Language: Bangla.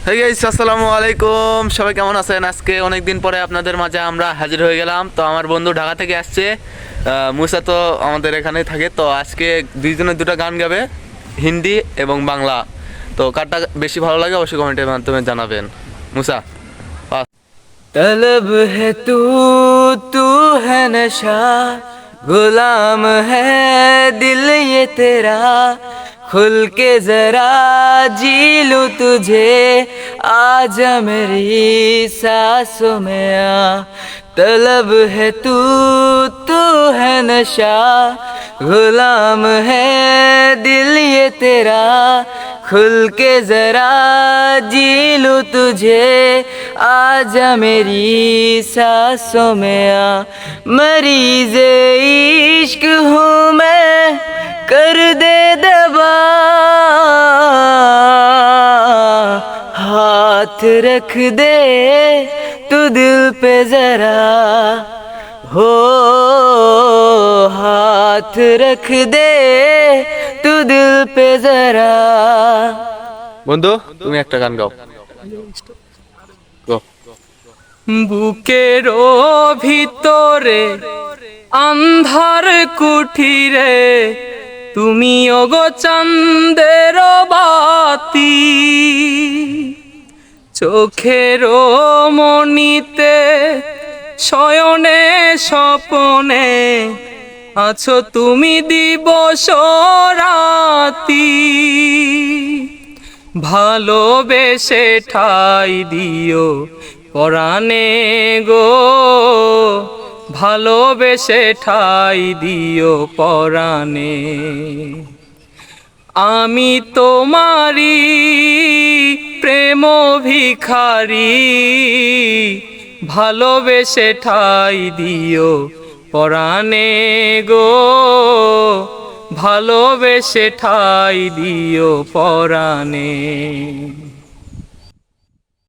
হেই গাইস, আসসালামু আলাইকুম। সবাই কেমন আছেন? আজকে অনেক দিন পরে আপনাদের মাঝে আমরা হাজির হয়ে গেলাম। তো আমার বন্ধু ঢাকা থেকে আসছে, মুসা তো আমাদের এখানেই থাকে। তো আজকে দুইজনে দুটো গান গাবে, হিন্দি এবং বাংলা। তো কারটা বেশি ভালো লাগে অবশ্যই কমেন্টের মাধ্যমে জানাবেন। মুসা পাস। तलब है तू तू है नशा, गुलाम है दिल ये तेरा। खुल के जरा जी लूं तुझे, आजा मेरी सांसों में आ। तलब है तू तू है नशा, गुलाम है दिल ये तेरा। खुल के जरा जी लूं तुझे, आजा मेरी सांसों में आ। मरीज़े इश्क हूँ मैं, कर दे दबा। हाथ रख दे तू दिल पे जरा, हो हाथ रख दे तू दिल पे जरा। বন্ধু, তুমি একটা গান গাও। গো। বুকের ভিতরে আন্ধার কুঠিরে, তুমি ওগো চাঁদের বাতি। চোখের মনিতে শয়নে স্বপনে আছো তুমি দিবস রাতি। ভালোবেসে ঠাই দিও পরাণে গো, ভালোবেসে ঠাই দিও পরাণে। আমি তোমারি প্রেম ভিখারি, ভালোবেসে ঠাই দিও পরাণে গো, ভালোবেসে ঠাই দিও পরাণে।